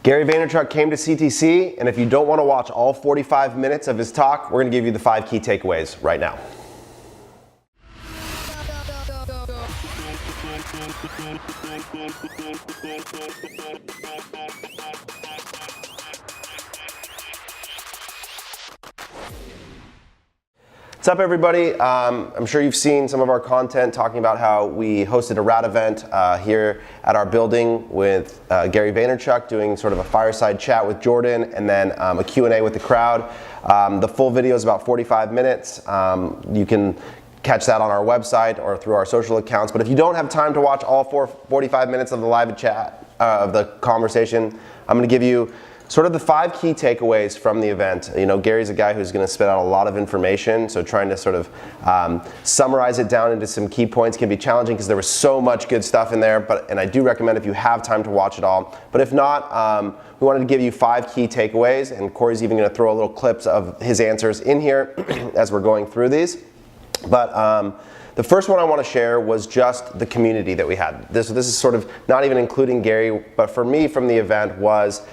Gary Vaynerchuk came to CTC, and if you don't want to watch all 45 minutes of his talk, we're going to give you the 5 key takeaways right now. What's up, everybody? I'm sure you've seen some of our content talking about how we hosted a rad event here at our building with Gary Vaynerchuk, doing sort of a fireside chat with Jordan, and then a Q&A with the crowd. The full video is about 45 minutes. You can catch that on our website or through our social accounts. But if you don't have time to watch all 45 minutes of the live chat, of the conversation, I'm going to give you sort of the 5 key takeaways from the event. You know, Gary's a guy who's going to spit out a lot of information, so trying to sort of summarize it down into some key points can be challenging because there was so much good stuff in there, and I do recommend if you have time to watch it all. But if not, we wanted to give you 5 key takeaways, and Corey's even going to throw a little clips of his answers in here as we're going through these. But the first one I want to share was just the community that we had. This is sort of not even including Gary, but for me from the event was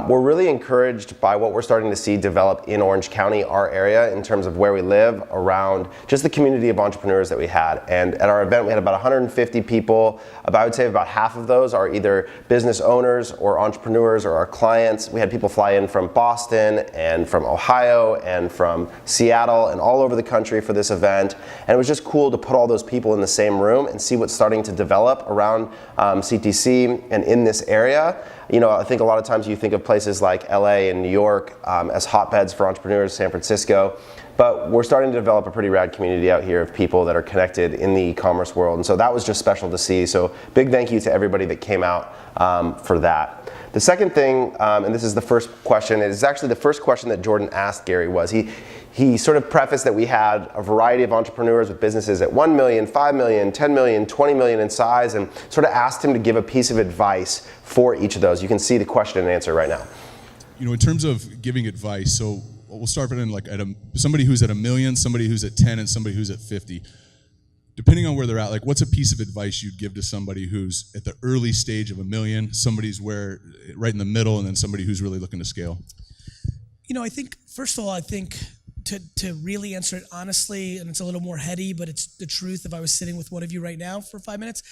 we're really encouraged by what we're starting to see develop in Orange County, our area, in terms of where we live, around just the community of entrepreneurs that we had. And at our event, we had about 150 people. I would say about half of those are either business owners or entrepreneurs or our clients. We had people fly in from Boston and from Ohio and from Seattle and all over the country for this event. And it was just cool to put all those people in the same room and see what's starting to develop around CTC and in this area. You know, I think a lot of times you think of places like LA and New York as hotbeds for entrepreneurs, San Francisco, but we're starting to develop a pretty rad community out here of people that are connected in the e-commerce world, and so that was just special to see. So big thank you to everybody that came out for that. The second thing, and this is the first question, it is actually the first question that Jordan asked Gary, was he sort of prefaced that we had a variety of entrepreneurs with businesses at 1 million, 5 million, 10 million, 20 million in size, and sort of asked him to give a piece of advice for each of those. You can see the question and answer right now. You know, in terms of giving advice, so we'll start with like somebody who's at 1 million, somebody who's at 10, and somebody who's at 50. Depending on where they're at, like what's a piece of advice you'd give to somebody who's at the early stage of 1 million, somebody's right in the middle, and then somebody who's really looking to scale? You know, I think, first of all, to really answer it honestly, and it's a little more heady, but it's the truth. If I was sitting with one of you right now for 5 minutes,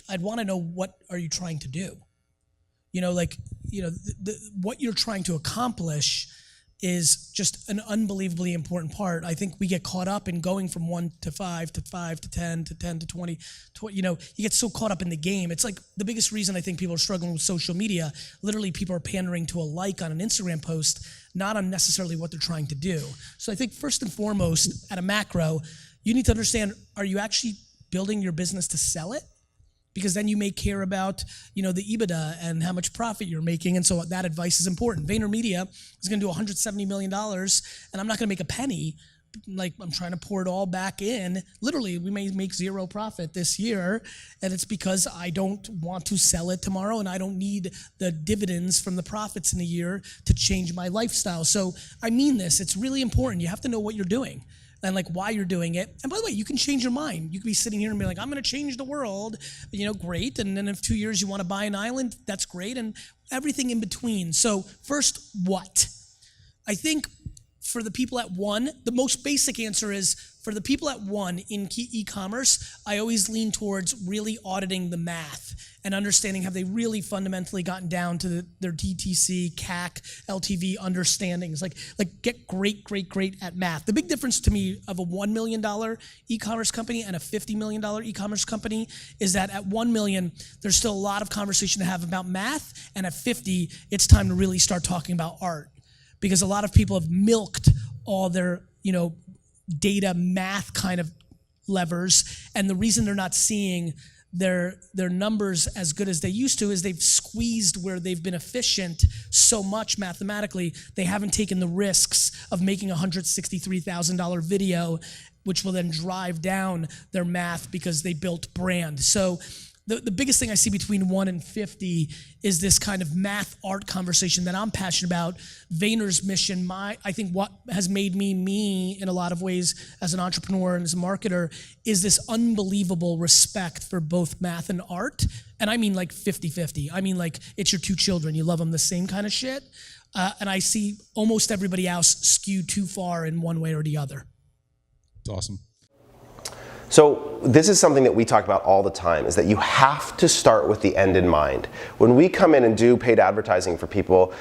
I'd want to know, what are you trying to do? You know, like, you know, what you're trying to accomplish is just an unbelievably important part. I think we get caught up in going from 1 to 5 to 5 to 10 to 10 to 20. You know, you get so caught up in the game. It's like the biggest reason I think people are struggling with social media. Literally, people are pandering to a like on an Instagram post, not on necessarily what they're trying to do. So I think first and foremost, at a macro, you need to understand, are you actually building your business to sell it? Because then you may care about, you know, the EBITDA and how much profit you're making, and so that advice is important. VaynerMedia is going to do $170 million, and I'm not going to make a penny. Like, I'm trying to pour it all back in. Literally, we may make 0 profit this year, and it's because I don't want to sell it tomorrow, and I don't need the dividends from the profits in a year to change my lifestyle. So I mean this. It's really important. You have to know what you're doing and like why you're doing it. And by the way, you can change your mind. You could be sitting here and be like, I'm going to change the world, you know, great. And then if 2 years you want to buy an island, that's great. And everything in between. So first, what? I think for the people at 1, the most basic answer is, for the people at 1 in e-commerce, I always lean towards really auditing the math and understanding, have they really fundamentally gotten down to their DTC, CAC, LTV understandings. Like get great at math. The big difference to me of a $1 million e-commerce company and a $50 million e-commerce company is that at 1 million, there's still a lot of conversation to have about math, and at 50, it's time to really start talking about art. Because a lot of people have milked all their, you know, data math kind of levers, and the reason they're not seeing their numbers as good as they used to is they've squeezed where they've been efficient so much mathematically, they haven't taken the risks of making a $163,000 video, which will then drive down their math because they built brand. So the biggest thing I see between 1 and 50 is this kind of math art conversation that I'm passionate about. Vayner's mission, I think what has made me in a lot of ways as an entrepreneur and as a marketer is this unbelievable respect for both math and art. And I mean like 50-50. I mean like it's your two children. You love them the same kind of shit. And I see almost everybody else skew too far in one way or the other. It's awesome. So this is something that we talk about all the time, is that you have to start with the end in mind. When we come in and do paid advertising for people,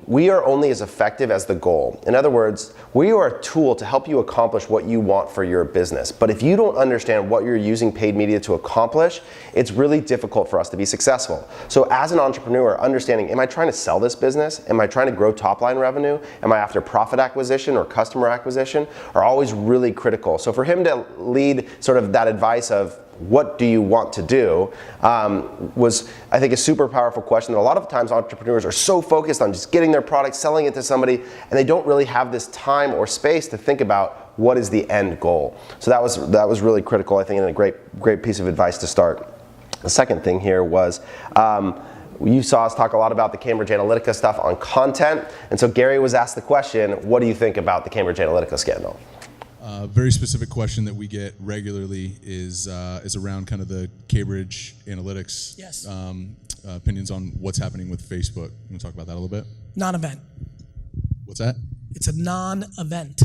we are only as effective as the goal. In other words, we are a tool to help you accomplish what you want for your business. But if you don't understand what you're using paid media to accomplish, it's really difficult for us to be successful. So as an entrepreneur, understanding, am I trying to sell this business? Am I trying to grow top line revenue? Am I after profit acquisition or customer acquisition? Are always really critical. So for him to lead sort of that advice of what do you want to do was, I think, a super powerful question that a lot of times entrepreneurs are so focused on just getting their product, selling it to somebody, and they don't really have this time or space to think about what is the end goal. So that was really critical, I think, and a great piece of advice to start. The second thing here was, you saw us talk a lot about the Cambridge Analytica stuff on content, and so Gary was asked the question, what do you think about the Cambridge Analytica scandal? A very specific question that we get regularly is around kind of the Cambridge Analytics Yes. Opinions on what's happening with Facebook. You want to talk about that a little bit? Non-event. What's that? It's a non-event.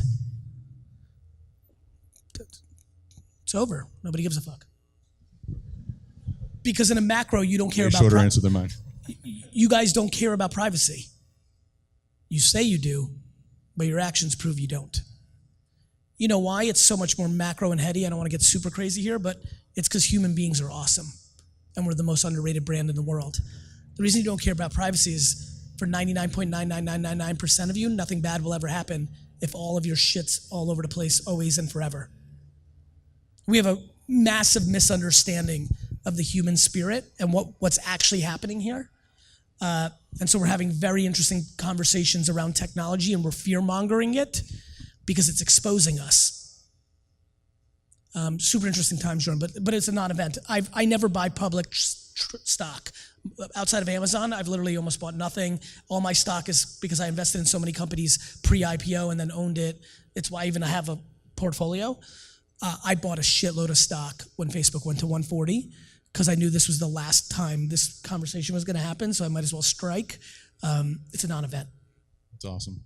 It's over. Nobody gives a fuck. Because in a macro, you don't care about shorter answer than mine. You guys don't care about privacy. You say you do, but your actions prove you don't. You know why? It's so much more macro and heady. I don't want to get super crazy here, but it's because human beings are awesome, and we're the most underrated brand in the world. The reason you don't care about privacy is for 99.99999% of you, nothing bad will ever happen if all of your shit's all over the place, always and forever. We have a massive misunderstanding of the human spirit and what's actually happening here. And so we're having very interesting conversations around technology, and we're fear-mongering it because it's exposing us. Super interesting times, Jordan, but it's a non-event. I never buy public stock. Outside of Amazon, I've literally almost bought nothing. All my stock is because I invested in so many companies pre-IPO and then owned it. It's why I have a portfolio. I bought a shitload of stock when Facebook went to 140 because I knew this was the last time this conversation was going to happen, so I might as well strike. It's a non-event. That's awesome.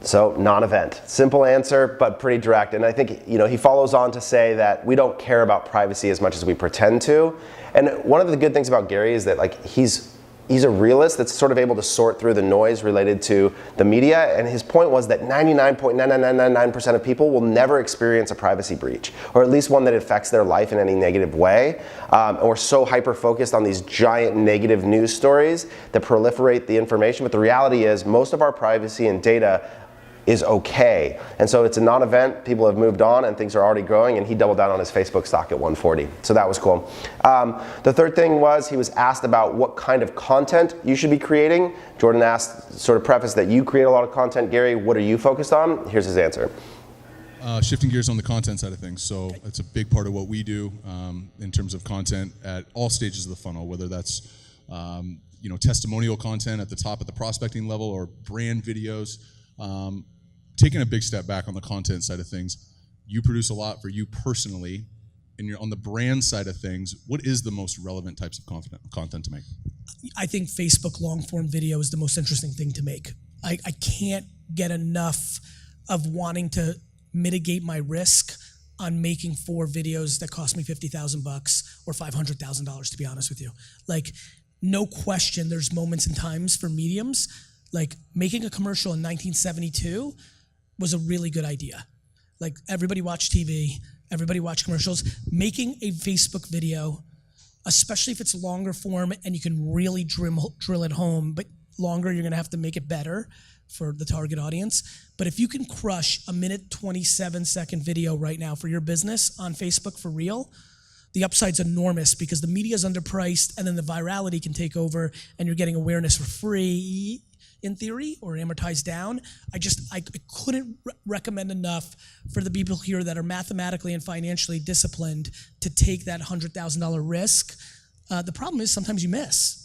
So non-event, simple answer, but pretty direct. And I think, he follows on to say that we don't care about privacy as much as we pretend to. And one of the good things about Gary is that he's a realist that's sort of able to sort through the noise related to the media. And his point was that 99.99999% of people will never experience a privacy breach, or at least one that affects their life in any negative way. And we're so hyper-focused on these giant negative news stories that proliferate the information. But the reality is most of our privacy and data is okay. And so it's a non-event, people have moved on and things are already growing, and he doubled down on his Facebook stock at 140. So that was cool. The third thing was he was asked about what kind of content you should be creating. Jordan asked, sort of preface that you create a lot of content. Gary, what are you focused on? Here's his answer. Shifting gears on the content side of things. So it's a big part of what we do in terms of content at all stages of the funnel, whether that's testimonial content at the top at the prospecting level or brand videos. Taking a big step back on the content side of things, you produce a lot for you personally, and you're on the brand side of things. What is the most relevant types of content to make? I think Facebook long-form video is the most interesting thing to make. I can't get enough of wanting to mitigate my risk on making 4 videos that cost me $50,000 or $500,000, to be honest with you. No question, there's moments and times for mediums. Making a commercial in 1972 was a really good idea. Everybody watched TV, everybody watched commercials. Making a Facebook video, especially if it's longer form and you can really drill it home, but longer, you're gonna have to make it better for the target audience. But if you can crush a minute 27-second video right now for your business on Facebook for real, the upside's enormous because the media's underpriced and then the virality can take over and you're getting awareness for free in theory or amortized down. I couldn't recommend enough for the people here that are mathematically and financially disciplined to take that $100,000 risk. The problem is sometimes you miss.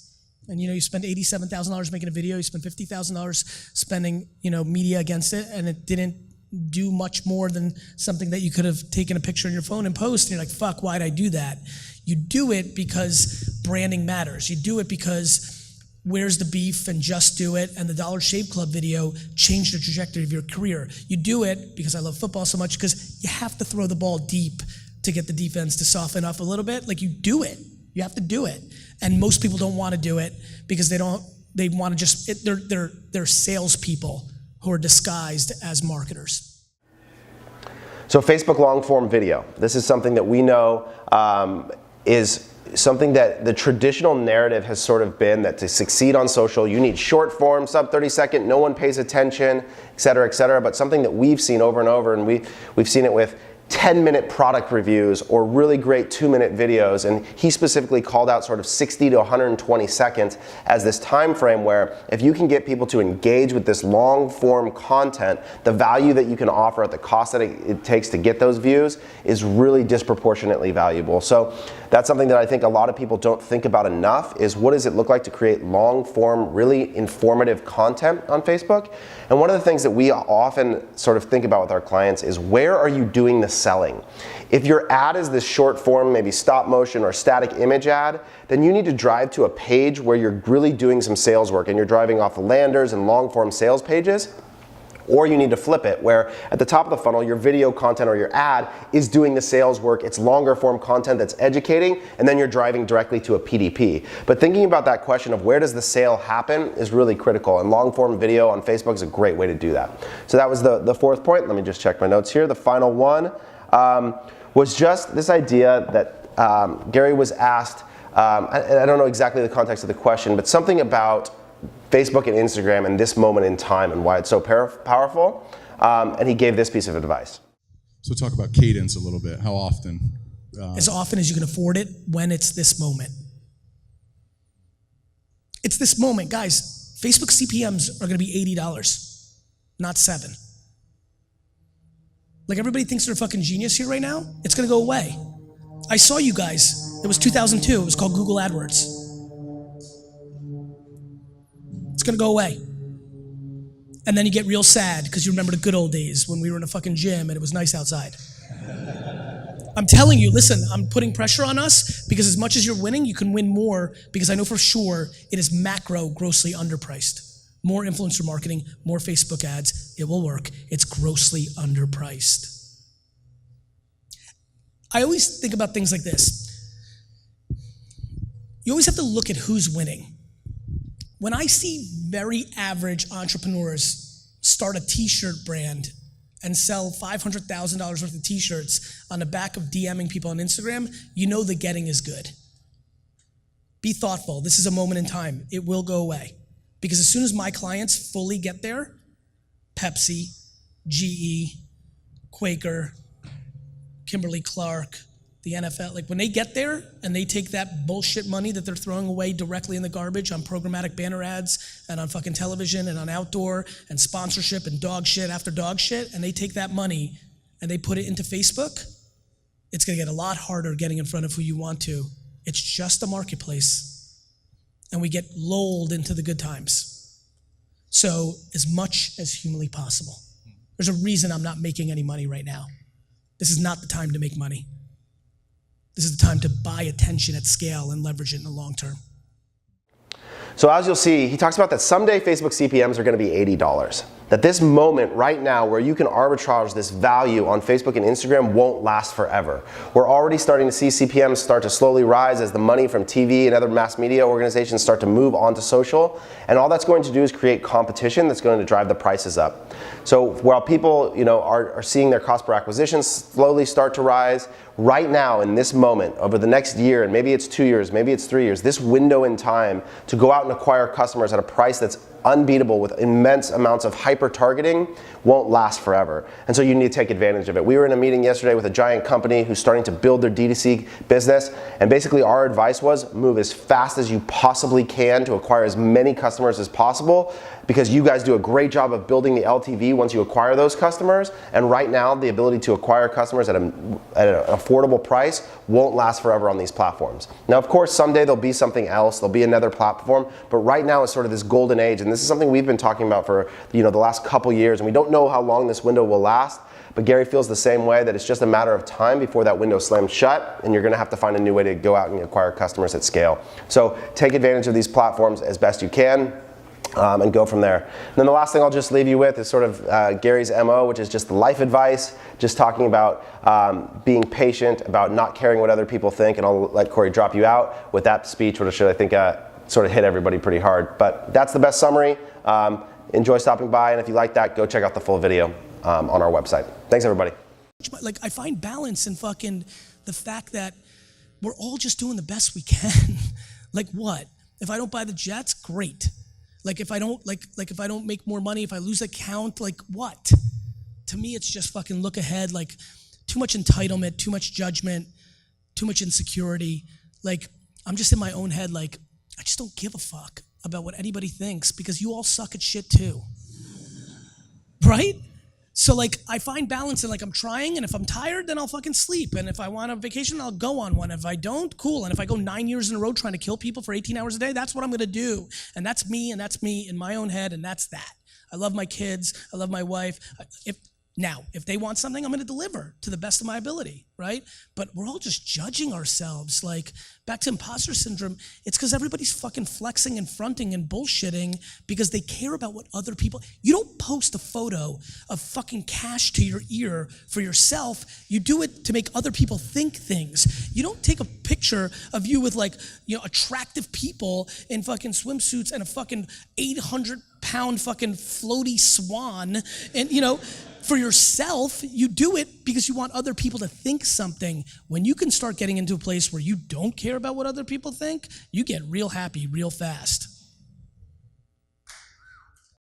And you spend $87,000 making a video, you spend $50,000 spending media against it, and it didn't do much more than something that you could have taken a picture on your phone and post, and you're like, fuck, why'd I do that? You do it because branding matters. You do it because Where's the Beef and Just Do It and the Dollar Shave Club video changed the trajectory of your career. You do it because I love football so much, because you have to throw the ball deep to get the defense to soften up a little bit. Like, you do it. You have to do it. And most people don't want to do it because they want to just, they're salespeople who are disguised as marketers. So Facebook long form video. This is something that we know is something that the traditional narrative has sort of been that to succeed on social, you need short form, sub 30 second, no one pays attention, et cetera, but something that we've seen over and over, and we've seen it with 10-minute product reviews or really great 2-minute videos, and he specifically called out sort of 60 to 120 seconds as this time frame where if you can get people to engage with this long form content, the value that you can offer at the cost that it takes to get those views is really disproportionately valuable. So that's something that I think a lot of people don't think about enough, is what does it look like to create long form, really informative content on Facebook? And one of the things that we often sort of think about with our clients is, where are you doing the selling? If your ad is this short form, maybe stop motion or static image ad, then you need to drive to a page where you're really doing some sales work and you're driving off landers and long form sales pages. Or you need to flip it, where at the top of the funnel, your video content or your ad is doing the sales work. It's longer form content that's educating, and then you're driving directly to a PDP. But thinking about that question of where does the sale happen is really critical, and long form video on Facebook is a great way to do that. So that was the fourth point. Let me just check my notes here. The final one was just this idea that Gary was asked, I don't know exactly the context of the question, but something about Facebook and Instagram in this moment in time and why it's so powerful, and he gave this piece of advice. So talk about cadence a little bit. How often? As often as you can afford it, when it's this moment. It's this moment, guys. Facebook CPMs are going to be $80, not $7. Like, everybody thinks they're a fucking genius here right now. It's going to go away. I saw you guys. It was 2002. It was called Google AdWords. It's gonna go away. And then you get real sad because you remember the good old days when we were in a fucking gym and it was nice outside. I'm telling you, listen, I'm putting pressure on us because as much as you're winning, you can win more, because I know for sure it is macro grossly underpriced. More influencer marketing, more Facebook ads, it will work. It's grossly underpriced. I always think about things like this. You always have to look at who's winning. When I see very average entrepreneurs start a t-shirt brand and sell $500,000 worth of t-shirts on the back of DMing people on Instagram, you know the getting is good. Be thoughtful. This is a moment in time. It will go away. Because as soon as my clients fully get there, Pepsi, GE, Quaker, Kimberly-Clark, the NFL, like when they get there and they take that bullshit money that they're throwing away directly in the garbage on programmatic banner ads and on fucking television and on outdoor and sponsorship and dog shit after dog shit, and they take that money and they put it into Facebook, it's gonna get a lot harder getting in front of who you want to. It's just a marketplace, and we get lulled into the good times. So as much as humanly possible. There's a reason I'm not making any money right now. This is not the time to make money. This is the time to buy attention at scale and leverage it in the long term. So as you'll see, he talks about that someday Facebook CPMs are going to be $80. That this moment right now where you can arbitrage this value on Facebook and Instagram won't last forever. We're already starting to see CPMs start to slowly rise as the money from TV and other mass media organizations start to move onto social. And all that's going to do is create competition that's going to drive the prices up. So while people are seeing their cost per acquisition slowly start to rise, right now in this moment, over the next year, and maybe it's 2 years, maybe it's 3 years, this window in time to go out and acquire customers at a price that's unbeatable with immense amounts of hyper targeting won't last forever. And so you need to take advantage of it. We were in a meeting yesterday with a giant company who's starting to build their D2C business, and basically our advice was move as fast as you possibly can to acquire as many customers as possible, because you guys do a great job of building the LTV once you acquire those customers, and right now the ability to acquire customers at an affordable price won't last forever on these platforms. Now of course someday there'll be something else, there'll be another platform, but right now it's sort of this golden age, and this is something we've been talking about for the last couple years, and we don't know how long this window will last, but Gary feels the same way, that it's just a matter of time before that window slams shut, and you're gonna have to find a new way to go out and acquire customers at scale. So take advantage of these platforms as best you can. And go from there. And then the last thing I'll just leave you with is sort of Gary's MO, which is just the life advice, just talking about being patient, about not caring what other people think, and I'll let Corey drop you out with that speech, which I think sort of hit everybody pretty hard. But that's the best summary. Enjoy stopping by, and if you like that, go check out the full video on our website. Thanks, everybody. Like, I find balance in fucking the fact that we're all just doing the best we can. Like what? If I don't buy the jets, great. Like if I don't if I don't make more money, if I lose a count, like what? To me, it's just fucking look ahead. Like too much entitlement, too much judgment, too much insecurity. Like I'm just in my own head. Like I just don't give a fuck about what anybody thinks, because you all suck at shit too, right? So like I find balance in like I'm trying, and if I'm tired, then I'll fucking sleep. And if I want a vacation, I'll go on one. If I don't, cool. And if I go 9 years in a row trying to kill people for 18 hours a day, that's what I'm gonna do. And that's me in my own head, and that's that. I love my kids, I love my wife. If they want something, I'm gonna deliver to the best of my ability, right? But we're all just judging ourselves. Like, back to imposter syndrome, it's because everybody's fucking flexing and fronting and bullshitting because they care about what other people. You don't post a photo of fucking cash to your ear for yourself. You do it to make other people think things. You don't take a picture of you with attractive people in fucking swimsuits and a fucking 800-pound fucking floaty swan, and for yourself. You do it because you want other people to think something. When you can start getting into a place where you don't care about what other people think, you get real happy real fast.